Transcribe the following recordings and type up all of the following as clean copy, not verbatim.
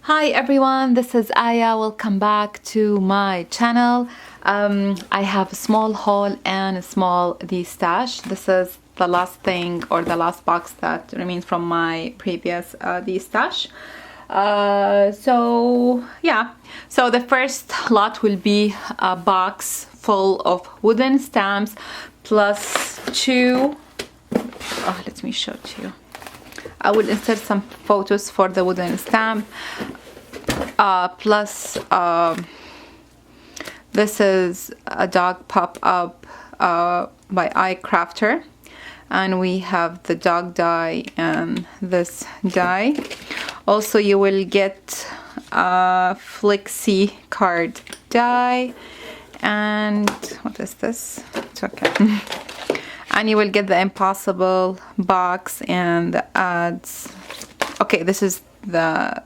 Hi everyone, this is Aya. Welcome back to my channel. I have a small haul and a small Destash. This is the last thing or the last box that remains from my previous Destash. So the first lot will be a box full of wooden stamps plus two. Let me show it to you. I will insert some photos for the wooden stamp. Plus this is a dog pop-up by Crafty, and we have the dog die and this die. Also you will get a Flexi card die, and what is this? It's okay. And you will get the Impossible box and the ads. Okay, this is the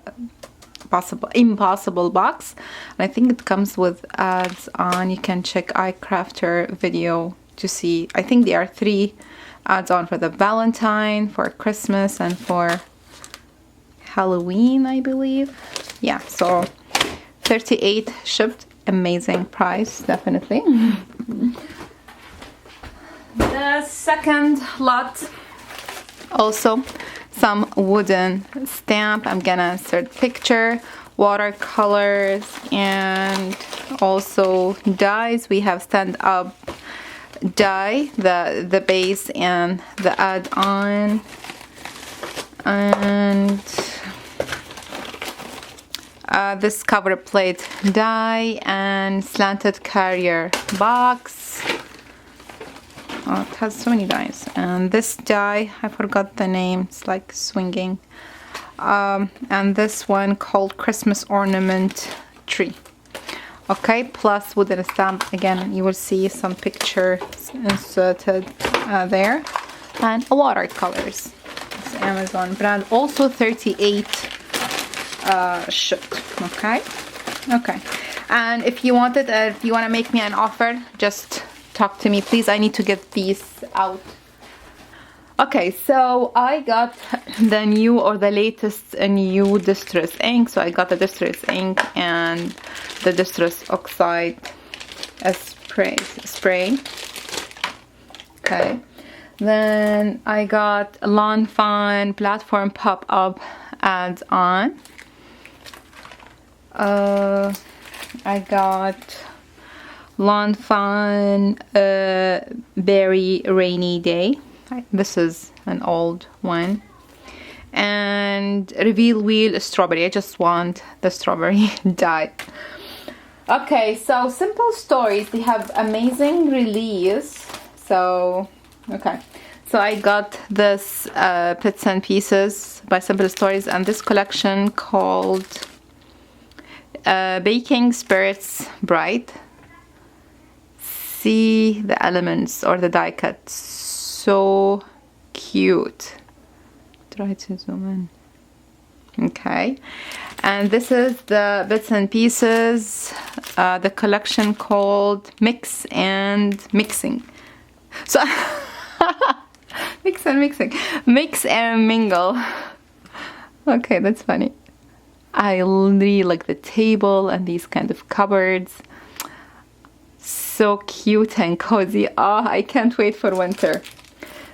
Impossible box, and I think it comes with ads on. You can check Crafty video to see. I think there are 3 ads on for the Valentine, for Christmas, and for Halloween, I believe. Yeah, so 38 shipped. Amazing price, definitely. The second lot, also some wooden stamp. I'm gonna insert picture, watercolors, and also dies. We have stand up die, the base and the add-on, and this cover plate die and slanted carrier box. Oh, it has so many dies. And this die, I forgot the name, it's like swinging. And this one called Christmas ornament tree. Okay, plus wooden stamp. Again, you will see some pictures inserted there. And watercolors. It's Amazon brand. Also 38 shipped. Okay. And if you wanted, if you want to make me an offer, just talk to me, please. I need to get these out. Okay, so I got the new or the latest new Distress ink. So I got the Distress ink and the Distress oxide spray. Okay, then I got Lawn Fawn platform pop-up ads on. I got Lawn Fawn Berry Rainy Day. This is an old one. And Reveal Wheel Strawberry. I just want the strawberry die. Okay, so Simple Stories, they have amazing release. So okay, so I got this Bits and Pieces by Simple Stories, and this collection called Baking Spirits Bright. See the elements or the die cut, so cute. Try to zoom in. Okay, and this is the Bits and Pieces, the collection called Mix and Mixing. So mix and mingle. Okay, that's funny. I really like the table and these kind of cupboards. So cute and cozy. I can't wait for winter.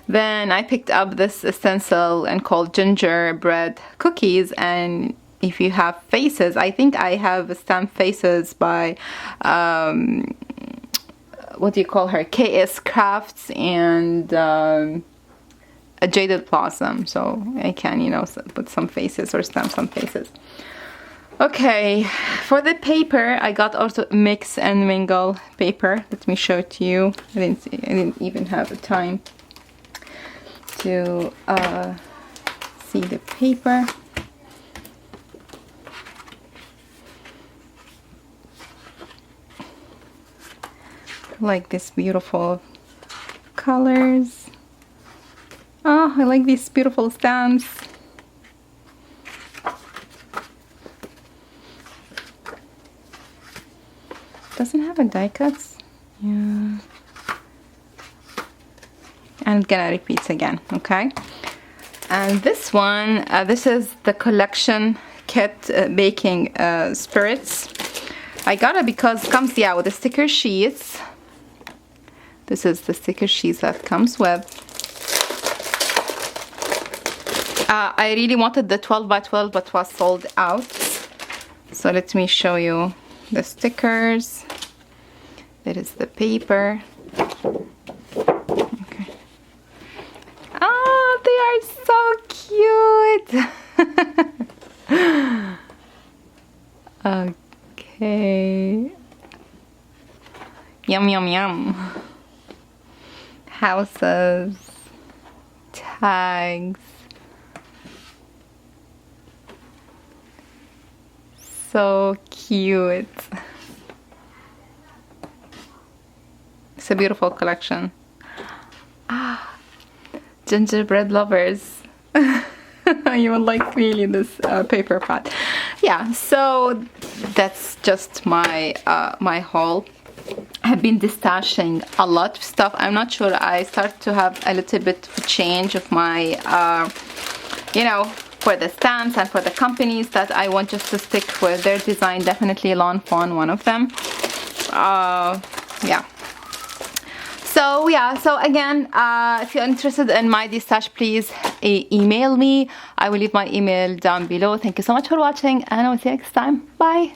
Then I picked up this stencil and called gingerbread cookies, and if you have faces, I think I have stamped faces by what do you call her, KS Crafts and a Jaded Blossom, so I can, you know, put some faces or stamp some faces. Okay, for the paper, I got also Mix and Mingle paper. Let me show it to you. I didn't even have the time to see the paper. Like this beautiful colors. Oh, I like these beautiful stamps. Doesn't have a die cuts. Yeah. I'm gonna repeat again, okay? And this one, this is the collection kit, baking spirits. I got it because it comes, yeah, with the sticker sheets. This is the sticker sheets that comes with. I really wanted the 12 by 12, but was sold out. So let me show you the stickers. That is the paper. Okay. Oh, they are so cute. Okay. Yum, yum, yum. Houses. Tags. So cute. It's a beautiful collection. Ah, gingerbread lovers. You would like really this paper pot. Yeah, so that's just my my haul. I've been destashing a lot of stuff. I'm not sure. I start to have a little bit of a change of my, you know, for the stamps and for the companies that I want just to stick with their design. Definitely Lawn Fawn, one of them. Yeah. So yeah, so again, if you're interested in my destash, please email me. I will leave my email down below. Thank you so much for watching, and I will see you next time. Bye.